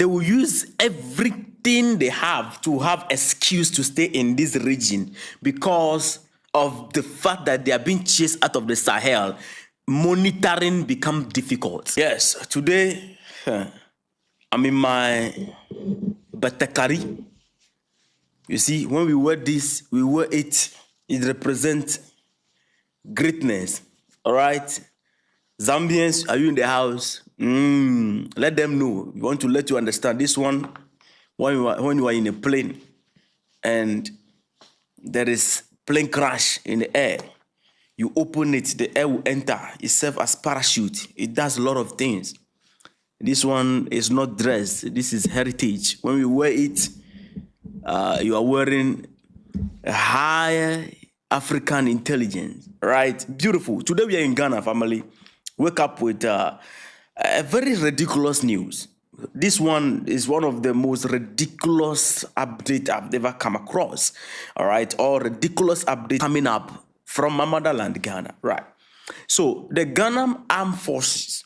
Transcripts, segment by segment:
They will use everything they have to have excuse to stay in this region because of the fact that they are being chased out of the Sahel. Monitoring become difficult. Yes, today I'm in my Batakari. You see, when we wear this, we wear it. It represents greatness. All right, Zambians, are you in the house? Let them know. We want to let you understand this one. When you are in a plane and there is plane crash in the air, you open it, the air will enter. It serves as parachute. It does a lot of things. This one is not dress. This is heritage. When we wear it, you are wearing a higher African intelligence, right? Beautiful. Today we are in Ghana, family. Wake up with a very ridiculous news. This one is one of the most ridiculous updates I've ever come across, all right? Or ridiculous update coming up from my motherland, Ghana, right? So the Ghana Armed Forces,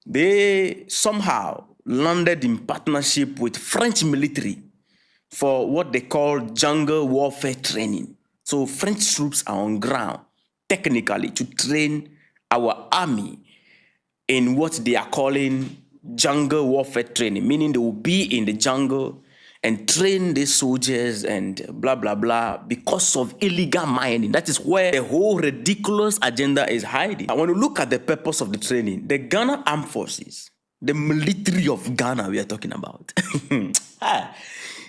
they somehow landed in partnership with French military for what they call jungle warfare training. So French troops are on ground, technically, to train our army in what they are calling jungle warfare training, meaning they will be in the jungle and train the soldiers and blah, blah, blah, because of illegal mining. That is where the whole ridiculous agenda is hiding. And when you look at the purpose of the training, the Ghana Armed Forces, the military of Ghana we are talking about.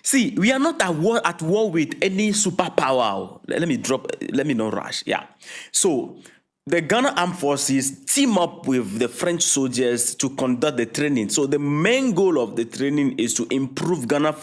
See, we are not at war with any superpower. Let me not rush. Yeah. So the Ghana Armed Forces team up with the French soldiers to conduct the training. So the main goal of the training is to improve Ghana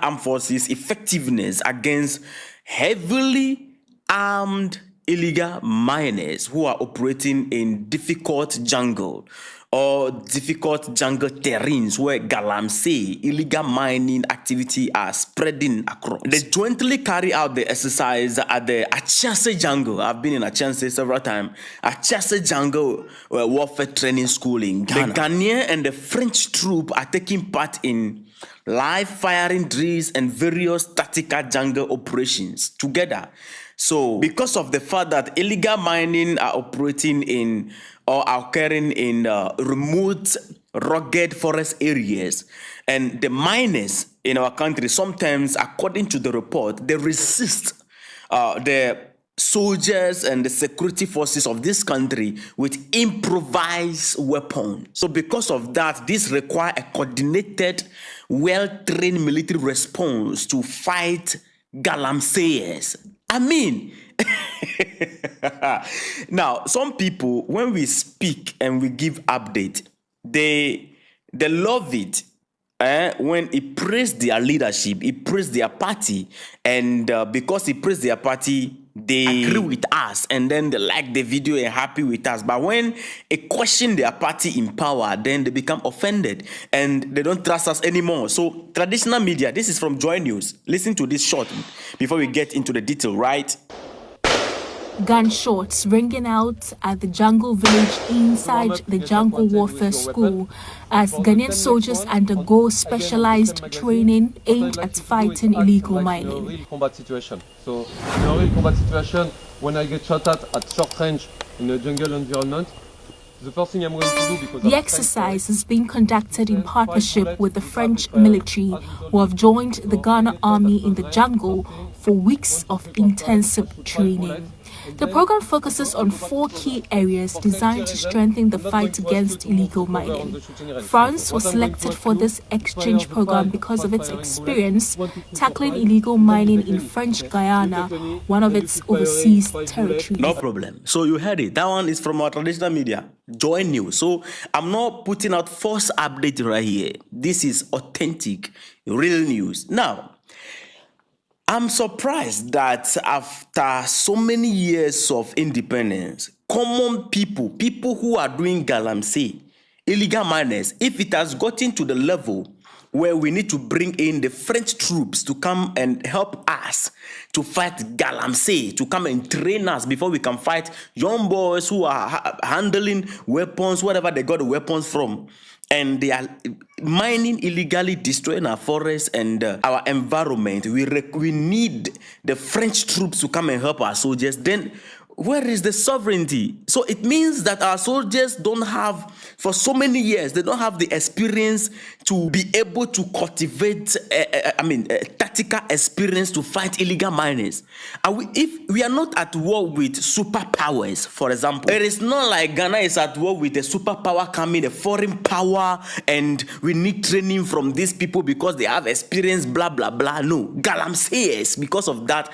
Armed Forces effectiveness against heavily armed illegal miners who are operating in difficult jungle or difficult jungle terrains where Galamsey illegal mining activity are spreading across. They jointly carry out the exercise at the Achase jungle. I've been in Achase several times. Achase jungle warfare training school in Ghana. The Ghanaian and the French troop are taking part in live firing drills and various tactical jungle operations together. So because of the fact that illegal mining are operating in or occurring in remote, rugged forest areas, and the miners in our country, sometimes, according to the report, they resist the soldiers and the security forces of this country with improvised weapons. So because of that, this requires a coordinated, well-trained military response to fight Galamseyers. I mean, now, some people, when we speak and we give update, they love it. When he praised their leadership, he praised their party, and because he praised their party, they agree with us, and then they like the video and happy with us. But when they question their party in power, then they become offended and they don't trust us anymore. So traditional media, this is from Joy News. Listen to this short before we get into the detail, right? Gunshots ringing out at the jungle village inside the jungle warfare school as Ghanaian soldiers undergo specialized training aimed at fighting illegal mining. Real combat situation. So in a real combat situation, when I get shot at short range in a jungle environment, the first thing I'm going to do, because the exercise is being conducted in partnership with the French military, who have joined the Ghana army in the jungle for weeks of intensive training. The program focuses on 4 key areas designed to strengthen the fight against illegal mining. France was selected for this exchange program because of its experience tackling illegal mining in French Guyana, one of its overseas territories. No problem. So you heard it. That one is from our traditional media, Joy News. So I'm not putting out false update right here. This is authentic, real news. Now, I'm surprised that after so many years of independence, common people who are doing Galamsey, illegal miners, if it has gotten to the level where we need to bring in the French troops to come and help us to fight Galamsey, to come and train us before we can fight young boys who are handling weapons, wherever they got the weapons from, and they are mining illegally, destroying our forests and our environment. We need the French troops to come and help our soldiers. Then where is the sovereignty? So it means that our soldiers don't have, for so many years, they don't have the experience to be able to cultivate, tactical experience to fight illegal miners. If we are not at war with superpowers, for example, it is not like Ghana is at war with a superpower coming, a foreign power, and we need training from these people because they have experience, blah, blah, blah. No, Galamsey, because of that,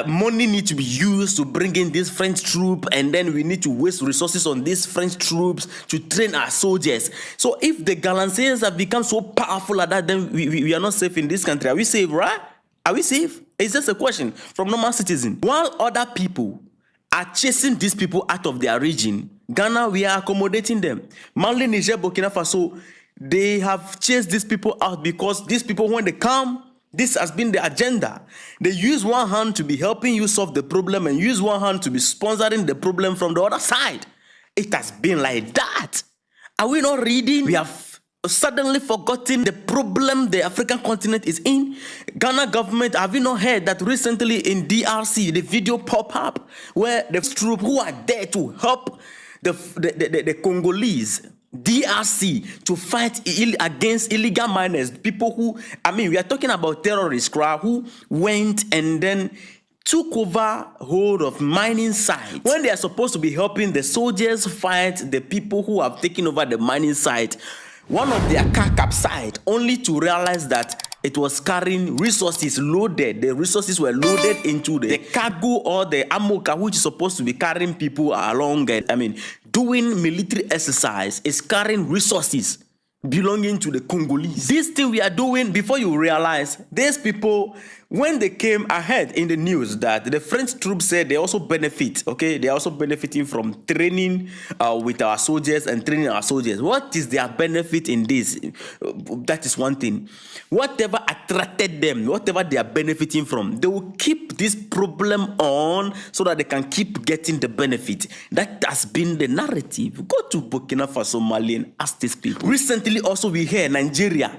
money needs to be used to bring in these French troops, and then we need to waste resources on these French troops to train our soldiers. So if the Galamseys have become so powerful like that, then we are not safe in this country. Are we safe, right? Are we safe? It's just a question from normal citizens. While other people are chasing these people out of their region, Ghana, we are accommodating them. Mali, Niger, Burkina Faso, they have chased these people out because these people, when they come, this has been the agenda. They use one hand to be helping you solve the problem and use one hand to be sponsoring the problem from the other side. It has been like that. Are we not reading? We have suddenly forgotten the problem the African continent is in. Ghana government, have you not heard that recently in DRC, the video pop up where the troops who are there to help the Congolese, DRC, to fight against illegal miners, people who, we are talking about terrorists, who went and then took over hold of mining sites when they are supposed to be helping the soldiers fight the people who have taken over the mining site. One of their car capsized, only to realize that it was carrying resources loaded. The resources were loaded into the cargo or the ammo car, which is supposed to be carrying people along. Doing military exercise is carrying resources belonging to the Congolese. This thing we are doing, before you realize, these people, when they came ahead in the news that the French troops said they also benefit, okay? They are also benefiting from training with our soldiers and training our soldiers. What is their benefit in this? That is one thing. Whatever attracted them, whatever they are benefiting from, they will keep this problem on so that they can keep getting the benefit. That has been the narrative. Go to Burkina Faso, Mali, and ask these people. Recently also we hear Nigeria,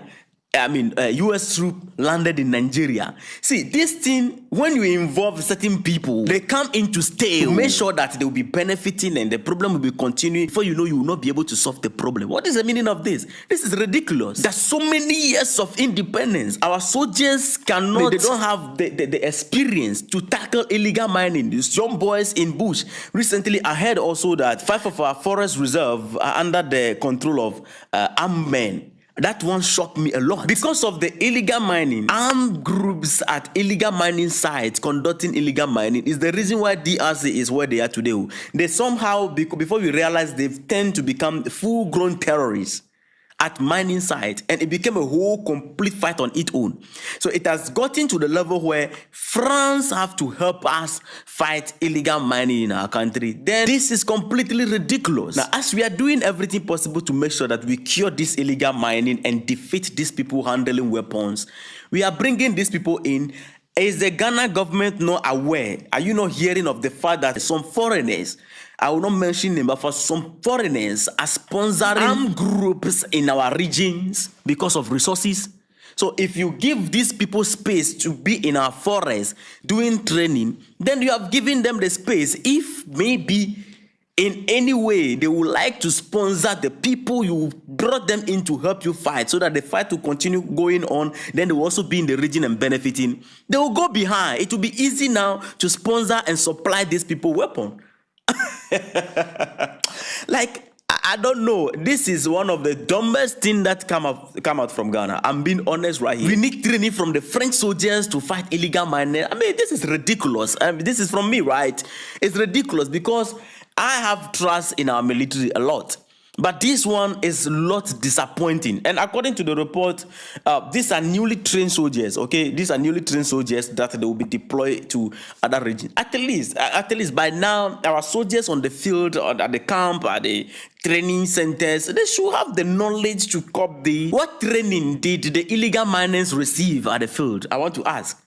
US troop landed in Nigeria. See, this thing, when you involve certain people, they come in to stay to make sure that they will be benefiting and the problem will be continuing. Before you know, you will not be able to solve the problem. What is the meaning of this? This is ridiculous. There's so many years of independence. Our soldiers cannot, they don't have the experience to tackle illegal mining. These young boys in bush. Recently, I heard also that 5 of our forest reserve are under the control of armed men. That one shocked me a lot. Because of the illegal mining, armed groups at illegal mining sites conducting illegal mining is the reason why DRC is where they are today. They somehow, before we realize, they've tend to become full-grown terrorists at mining sites, and it became a whole complete fight on its own. So it has gotten to the level where France have to help us fight illegal mining in our country. Then this is completely ridiculous. Now, as we are doing everything possible to make sure that we cure this illegal mining and defeat these people handling weapons, we are bringing these people in. Is the Ghana government not aware? Are you not hearing of the fact that some foreigners, I will not mention them, but for some foreigners are sponsoring armed groups in our regions because of resources? So if you give these people space to be in our forests doing training, then you have given them the space. If maybe in any way they would like to sponsor the people you brought them in to help you fight so that the fight will continue going on, then they will also be in the region and benefiting. They will go behind. It will be easy now to sponsor and supply these people weapons. Like, I don't know. This is one of the dumbest things that come out from Ghana. I'm being honest right here. We need training from the French soldiers to fight illegal mining. This is ridiculous. This is from me, right? It's ridiculous because I have trust in our military a lot. But this one is a lot disappointing. And according to the report, these are newly trained soldiers, okay? These are newly trained soldiers that they will be deployed to other regions. At least by now, our soldiers on the field, or at the camp, at the training centers, they should have the knowledge to cope. What training did the illegal miners receive at the field? I want to ask.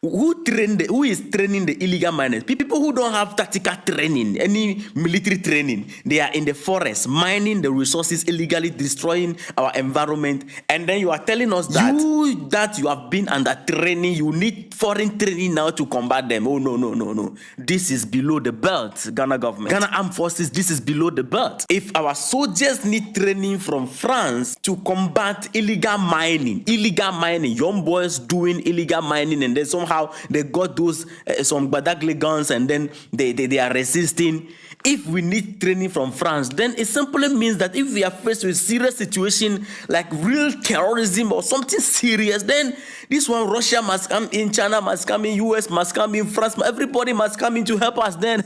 Who is training the illegal miners? People who don't have tactical training, any military training. They are in the forest mining the resources illegally, destroying our environment. And then you are telling us that you have been under training, you need foreign training now to combat them. Oh, no. This is below the belt, Ghana government. Ghana Armed Forces, this is below the belt. If our soldiers need training from France to combat illegal mining, young boys doing illegal mining, and then somehow they got those some Badagli guns, and then they are resisting. If we need training from France, then it simply means that if we are faced with serious situation like real terrorism or something serious, then this one, Russia must come in, China must come in, US must come in, France, everybody must come in to help us then.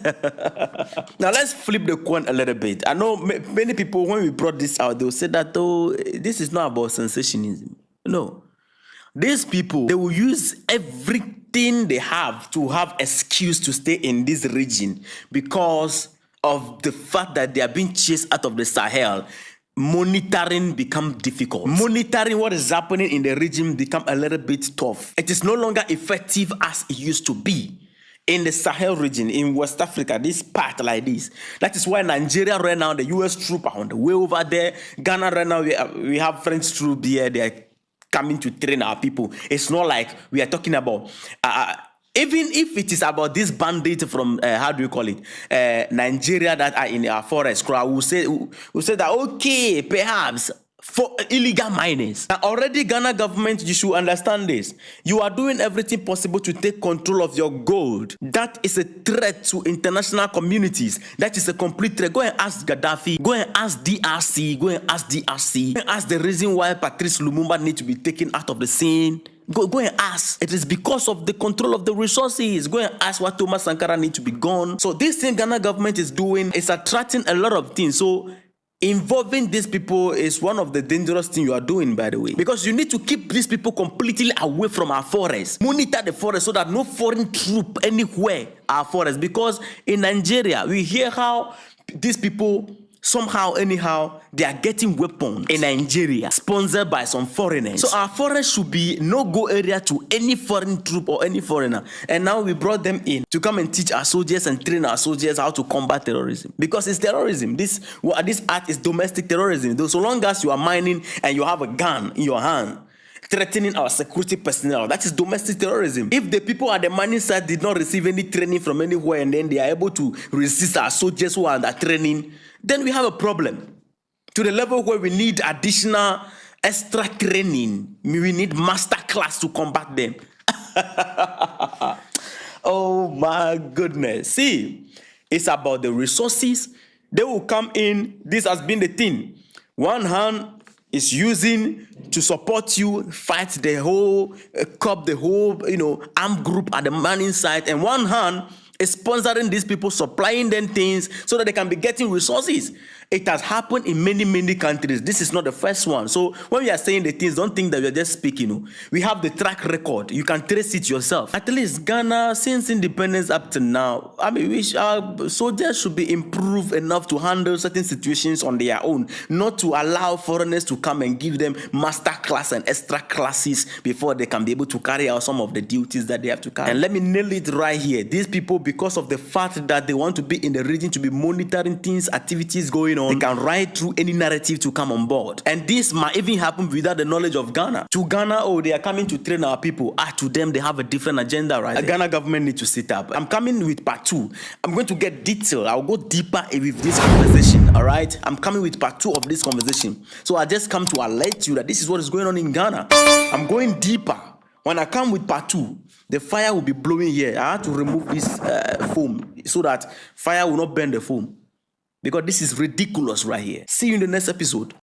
Now let's flip the coin a little bit. I know many people, when we brought this out, they'll say that, oh, this is not about sensationalism. No. These people, they will use everything they have to have excuse to stay in this region because of the fact that they are being chased out of the Sahel. Monitoring become difficult. Monitoring what is happening in the region become a little bit tough. It is no longer effective as it used to be. In the Sahel region, in West Africa, this part like this. That is why Nigeria right now, the US troops are on the way over there. Ghana right now, we have French troops here. They are coming to train our people. It's not like we are talking about, even if it is about this bandit from, how do you call it, Nigeria that are in our forest, we'll say that, okay, perhaps for illegal miners. Now already Ghana government, you should understand this. You are doing everything possible to take control of your gold. That is a threat to international communities. That is a complete threat. Go and ask Gaddafi. Go and ask DRC. Go and ask DRC. Go and ask the reason why Patrice Lumumba needs to be taken out of the scene. Go and ask. It is because of the control of the resources. Go and ask why Thomas Sankara needs to be gone. So this thing Ghana government is doing is attracting a lot of things. So involving these people is one of the dangerous things you are doing, by the way, because you need to keep these people completely away from our forest. Monitor the forest so that no foreign troop anywhere our forest. Because in Nigeria, we hear how these people somehow, anyhow, they are getting weapons in Nigeria, sponsored by some foreigners. So our forest should be no-go area to any foreign troop or any foreigner. And now we brought them in to come and teach our soldiers and train our soldiers how to combat terrorism. Because it's terrorism. This act is domestic terrorism. Though so long as you are mining and you have a gun in your hand, threatening our security personnel, that is domestic terrorism. If the people at the mining site did not receive any training from anywhere and then they are able to resist our soldiers who are under training, then we have a problem. To the level where we need additional extra training. We need master class to combat them. Oh my goodness. See, it's about the resources. They will come in. This has been the thing. One hand is using to support you, fight the whole COP, the whole, armed group at the mining site. And one hand is sponsoring these people, supplying them things so that they can be getting resources. It has happened in many, many countries. This is not the first one. So when we are saying the things, don't think that we are just speaking. We have the track record. You can trace it yourself. At least Ghana, since independence up to now, our soldiers should be improved enough to handle certain situations on their own, not to allow foreigners to come and give them master class and extra classes before they can be able to carry out some of the duties that they have to carry. And let me nail it right here. These people, because of the fact that they want to be in the region to be monitoring things, activities going on, they can ride through any narrative to come on board. And this might even happen without the knowledge of Ghana. To Ghana, oh, they are coming to train our people. To them, they have a different agenda, right? The Ghana government needs to sit up. I'm coming with part 2. I'm going to get detailed. I'll go deeper with this conversation, all right? I'm coming with part 2 of this conversation. So I just come to alert you that this is what is going on in Ghana. I'm going deeper. When I come with part 2, the fire will be blowing here. I have to remove this foam so that fire will not burn the foam. Because this is ridiculous right here. See you in the next episode.